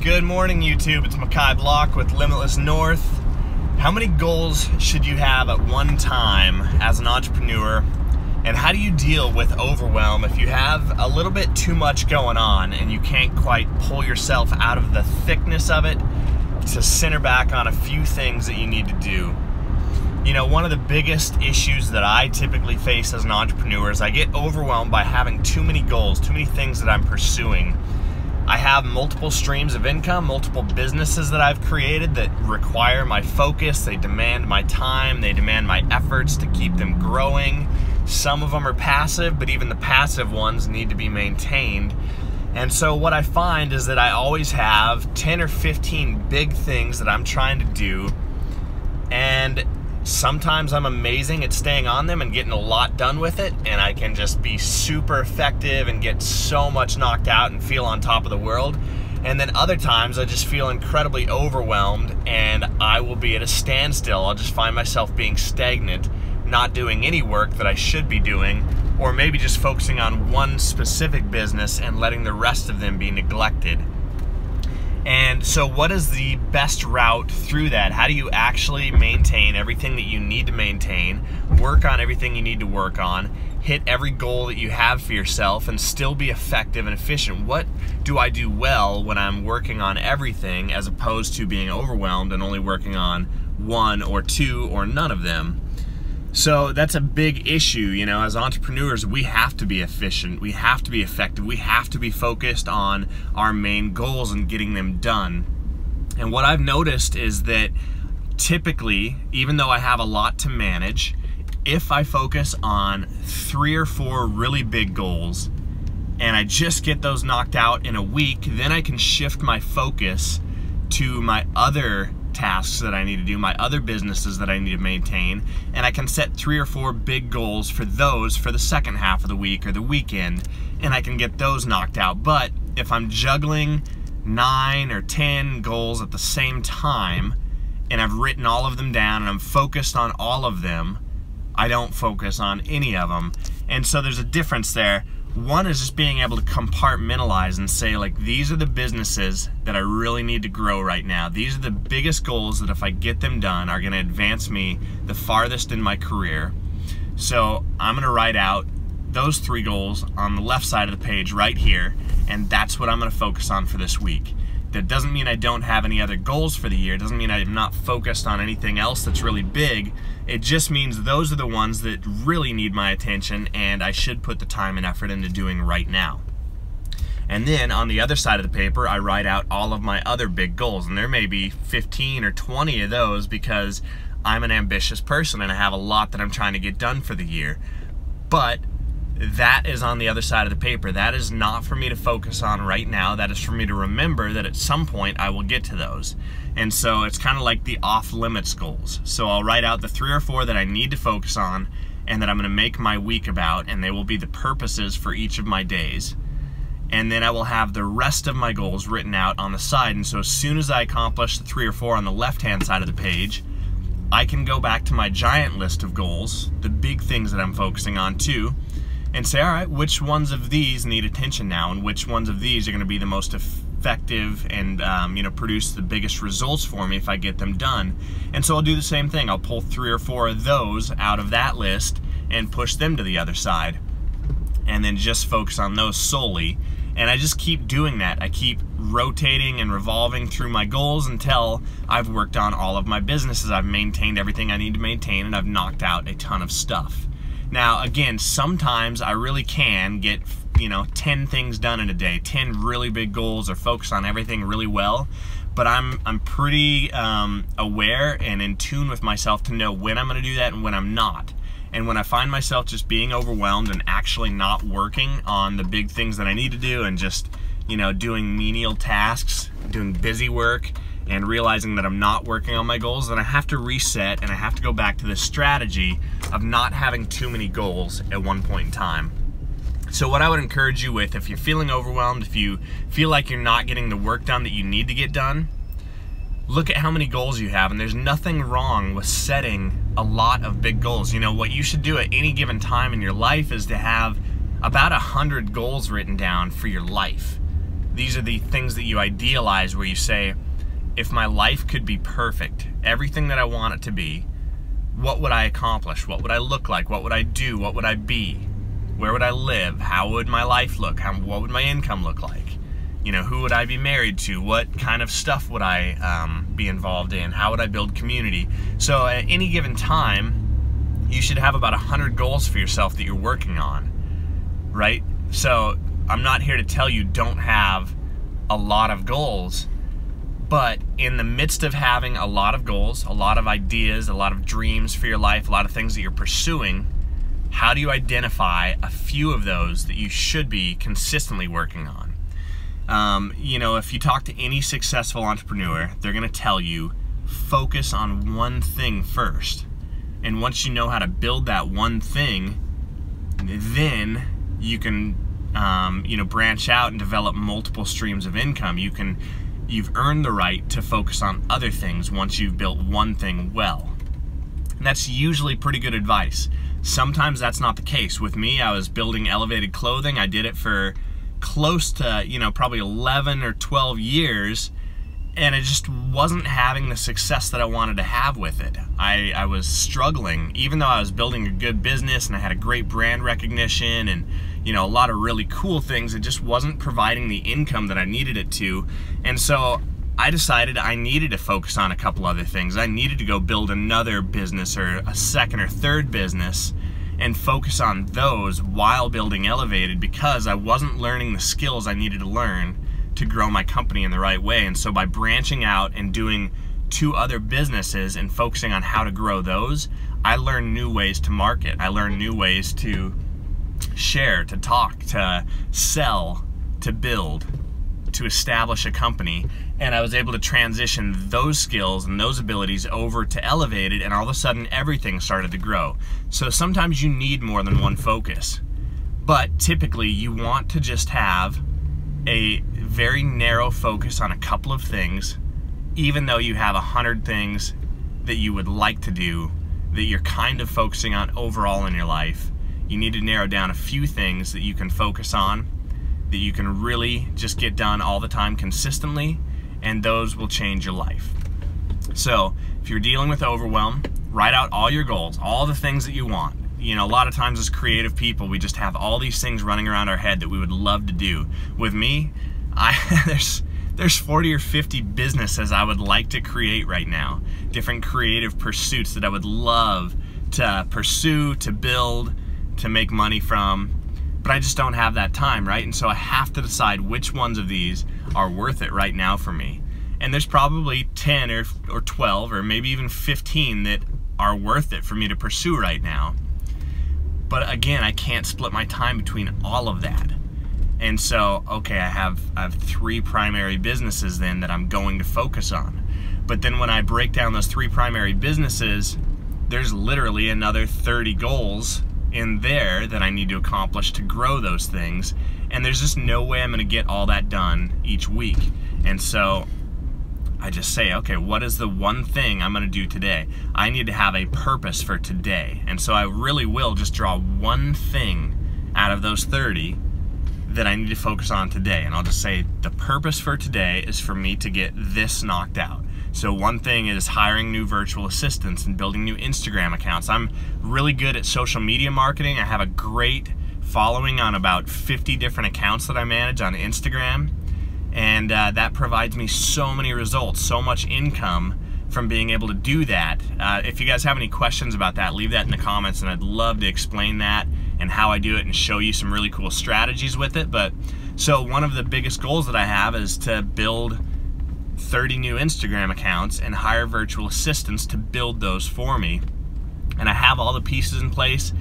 Good morning, YouTube. It's Makai Block with Limitless North. How many goals should you have at one time as an entrepreneur? And how do you deal with overwhelm if you have a little bit too much going on and you can't quite pull yourself out of the thickness of it to center back on a few things that you need to do? You know, one of the biggest issues that I typically face as an entrepreneur is I get overwhelmed by having too many goals, too many things that I'm pursuing. I have multiple streams of income, multiple businesses that I've created that require my focus. They demand my time, they demand my efforts to keep them growing. Some of them are passive, but even the passive ones need to be maintained. And so what I find is that I always have 10 or 15 big things that I'm trying to do, and sometimes I'm amazing at staying on them and getting a lot done with it, and I can just be super effective and get so much knocked out and feel on top of the world. And then other times I just feel incredibly overwhelmed and I will be at a standstill. I'll just find myself being stagnant, not doing any work that I should be doing, or maybe just focusing on one specific business and letting the rest of them be neglected. And so what is the best route through that? How do you actually maintain everything that you need to maintain, work on everything you need to work on, hit every goal that you have for yourself, and still be effective and efficient? What do I do well when I'm working on everything as opposed to being overwhelmed and only working on one or two or none of them? So that's a big issue. You know, as entrepreneurs, we have to be efficient, we have to be effective, we have to be focused on our main goals and getting them done. And what I've noticed is that typically, even though I have a lot to manage, if I focus on 3 or 4 really big goals and I just get those knocked out in a week, then I can shift my focus to my other tasks that I need to do, my other businesses that I need to maintain, and I can set 3 or 4 big goals for those for the second half of the week or the weekend, and I can get those knocked out. But if I'm juggling 9 or 10 goals at the same time and I've written all of them down and I'm focused on all of them, I don't focus on any of them. And so there's a difference there. One is just being able to compartmentalize and say, like, these are the businesses that I really need to grow right now. These are the biggest goals that if I get them done are going to advance me the farthest in my career. So I'm going to write out those 3 goals on the left side of the page right here, and that's what I'm going to focus on for this week. That doesn't mean I don't have any other goals for the year. It doesn't mean I'm not focused on anything else that's really big. It just means those are the ones that really need my attention and I should put the time and effort into doing right now. And then on the other side of the paper, I write out all of my other big goals. And there may be 15 or 20 of those because I'm an ambitious person and I have a lot that I'm trying to get done for the year. But that is on the other side of the paper. That is not for me to focus on right now. That is for me to remember that at some point I will get to those. And so it's kind of like the off-limits goals. So I'll write out the 3 or 4 that I need to focus on and that I'm going to make my week about, and they will be the purposes for each of my days. And then I will have the rest of my goals written out on the side. And so as soon as I accomplish the 3 or 4 on the left-hand side of the page, I can go back to my giant list of goals, the big things that I'm focusing on too, and say, all right, which ones of these need attention now, and which ones of these are going to be the most effective and produce the biggest results for me if I get them done. And so I'll do the same thing. I'll pull 3 or 4 of those out of that list and push them to the other side, and then just focus on those solely. And I just keep doing that. I keep rotating and revolving through my goals until I've worked on all of my businesses. I've maintained everything I need to maintain, and I've knocked out a ton of stuff. Now, again, sometimes I really can get, 10 things done in a day, 10 really big goals, or focus on everything really well. But I'm pretty aware and in tune with myself to know when I'm going to do that and when I'm not. And when I find myself just being overwhelmed and actually not working on the big things that I need to do and just, doing menial tasks, doing busy work, and realizing that I'm not working on my goals, then I have to reset and I have to go back to this strategy of not having too many goals at one point in time. So what I would encourage you with, if you're feeling overwhelmed, if you feel like you're not getting the work done that you need to get done, look at how many goals you have, and there's nothing wrong with setting a lot of big goals. What you should do at any given time in your life is to have about 100 goals written down for your life. These are the things that you idealize, where you say, if my life could be perfect, everything that I want it to be, what would I accomplish? What would I look like? What would I do? What would I be? Where would I live? How would my life look? What would my income look like? Who would I be married to? What kind of stuff would I be involved in? How would I build community? So at any given time, you should have about 100 goals for yourself that you're working on, right? So I'm not here to tell you don't have a lot of goals, but in the midst of having a lot of goals, a lot of ideas, a lot of dreams for your life, a lot of things that you're pursuing, how do you identify a few of those that you should be consistently working on? If you talk to any successful entrepreneur, they're going to tell you, focus on one thing first. And once you know how to build that one thing, then you can, branch out and develop multiple streams of income. You've earned the right to focus on other things once you've built one thing well. And that's usually pretty good advice. Sometimes that's not the case. With me, I was building elevated clothing. I did it for close to, probably 11 or 12 years, and I just wasn't having the success that I wanted to have with it. I was struggling, even though I was building a good business and I had a great brand recognition and a lot of really cool things. It just wasn't providing the income that I needed it to. And so I decided I needed to focus on a couple other things. I needed to go build another business or a second or third business and focus on those while building Elevated, because I wasn't learning the skills I needed to learn to grow my company in the right way. And so by branching out and doing 2 other businesses and focusing on how to grow those, I learned new ways to market. I learned new ways to share, to talk, to sell, to build, to establish a company. And I was able to transition those skills and those abilities over to Elevated, and all of a sudden everything started to grow. So sometimes you need more than one focus, but typically you want to just have a very narrow focus on a couple of things, even though you have 100 things that you would like to do that you're kind of focusing on overall in your life. You need to narrow down a few things that you can focus on, that you can really just get done all the time consistently, and those will change your life. So if you're dealing with overwhelm, write out all your goals, all the things that you want. A lot of times as creative people, we just have all these things running around our head that we would love to do. With me, there's 40 or 50 businesses I would like to create right now. Different creative pursuits that I would love to pursue, to build, to make money from. But I just don't have that time, right? And so I have to decide which ones of these are worth it right now for me. And there's probably 10 or 12 or maybe even 15 that are worth it for me to pursue right now. But again, I can't split my time between all of that. And so, okay, I have 3 primary businesses then that I'm going to focus on. But then when I break down those 3 primary businesses, there's literally another 30 goals in there that I need to accomplish to grow those things. And there's just no way I'm gonna get all that done each week. And so I just say, okay, what is the one thing I'm gonna do today? I need to have a purpose for today. And so I really will just draw one thing out of those 30 that I need to focus on today. And I'll just say the purpose for today is for me to get this knocked out. So one thing is hiring new virtual assistants and building new Instagram accounts. I'm really good at social media marketing. I have a great following on about 50 different accounts that I manage on Instagram. And that provides me so many results, so much income from being able to do that. If you guys have any questions about that, leave that in the comments, and I'd love to explain that and how I do it and show you some really cool strategies with it. But so one of the biggest goals that I have is to build 30 new Instagram accounts and hire virtual assistants to build those for me. And I have all the pieces in place,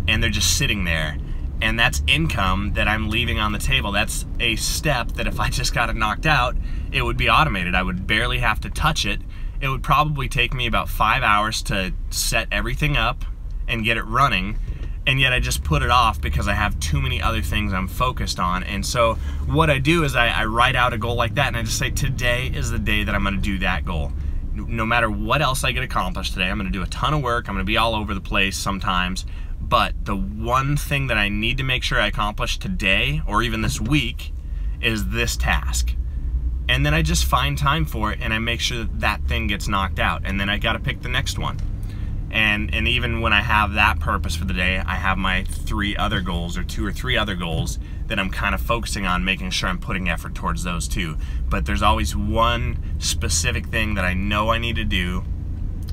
and they're just sitting there. And that's income that I'm leaving on the table. That's a step that if I just got it knocked out, it would be automated. I would barely have to touch it. It would probably take me about 5 hours to set everything up and get it running. And yet I just put it off because I have too many other things I'm focused on. And so what I do is I write out a goal like that, and I just say, today is the day that I'm gonna do that goal. No matter what else I get accomplished today, I'm gonna do a ton of work. I'm gonna be all over the place sometimes. But the one thing that I need to make sure I accomplish today, or even this week, is this task. And then I just find time for it and I make sure that that thing gets knocked out, and then I got to pick the next one. And even when I have that purpose for the day, I have my 3 other goals, or 2 or 3 other goals that I'm kind of focusing on, making sure I'm putting effort towards those too. But there's always one specific thing that I know I need to do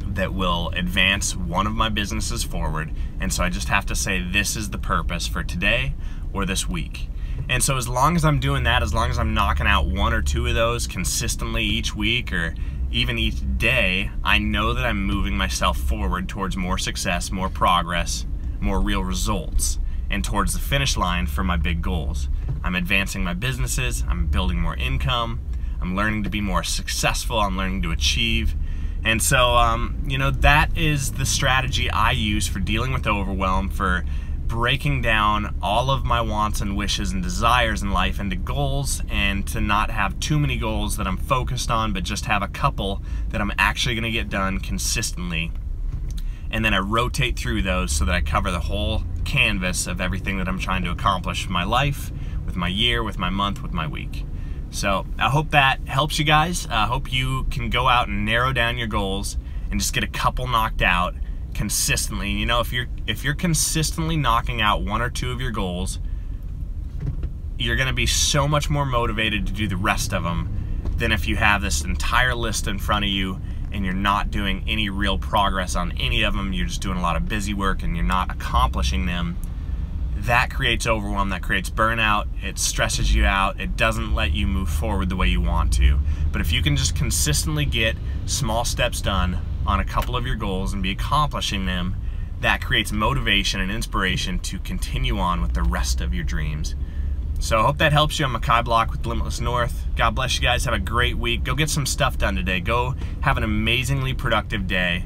that will advance one of my businesses forward. And so I just have to say, this is the purpose for today or this week. And so as long as I'm doing that, as long as I'm knocking out 1 or 2 of those consistently each week, or even each day, I know that I'm moving myself forward towards more success, more progress, more real results, and towards the finish line for my big goals. I'm advancing my businesses, I'm building more income, I'm learning to be more successful, I'm learning to achieve. And so, you know, that is the strategy I use for dealing with overwhelm, for breaking down all of my wants and wishes and desires in life into goals, and to not have too many goals that I'm focused on, but just have a couple that I'm actually going to get done consistently. And then I rotate through those so that I cover the whole canvas of everything that I'm trying to accomplish with my life, with my year, with my month, with my week. So I hope that helps you guys. I hope you can go out and narrow down your goals and just get a couple knocked out consistently. You know, if you're consistently knocking out 1 or 2 of your goals, you're going to be so much more motivated to do the rest of them than if you have this entire list in front of you and you're not doing any real progress on any of them. You're just doing a lot of busy work and you're not accomplishing them. That creates overwhelm, that creates burnout, it stresses you out, it doesn't let you move forward the way you want to. But if you can just consistently get small steps done on a couple of your goals and be accomplishing them, that creates motivation and inspiration to continue on with the rest of your dreams. So I hope that helps you. I'm Makai Block with Limitless North. God bless you guys. Have a great week. Go get some stuff done today. Go have an amazingly productive day.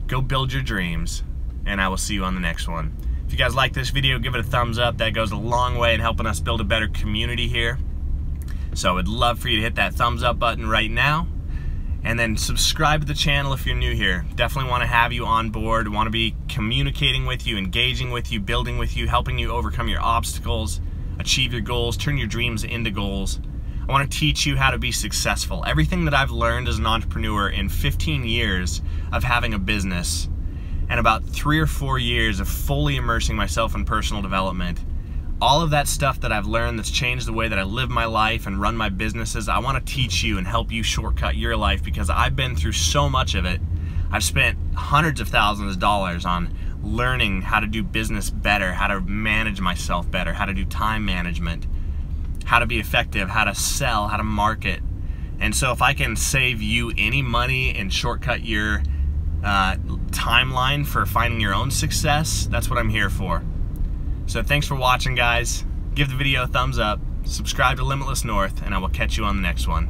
Go build your dreams, and I will see you on the next one. If you guys like this video, give it a thumbs up. That goes a long way in helping us build a better community here. So I would love for you to hit that thumbs up button right now. And then subscribe to the channel if you're new here. Definitely want to have you on board. Want to be communicating with you, engaging with you, building with you, helping you overcome your obstacles, achieve your goals, turn your dreams into goals. I want to teach you how to be successful. Everything that I've learned as an entrepreneur in 15 years of having a business, and about 3 or 4 years of fully immersing myself in personal development, all of that stuff that I've learned that's changed the way that I live my life and run my businesses, I want to teach you and help you shortcut your life, because I've been through so much of it. I've spent hundreds of thousands of dollars on learning how to do business better, how to manage myself better, how to do time management, how to be effective, how to sell, how to market. And so if I can save you any money and shortcut your timeline for finding your own success, that's what I'm here for. So thanks for watching, guys. Give the video a thumbs up, subscribe to Limitless North, and I will catch you on the next one.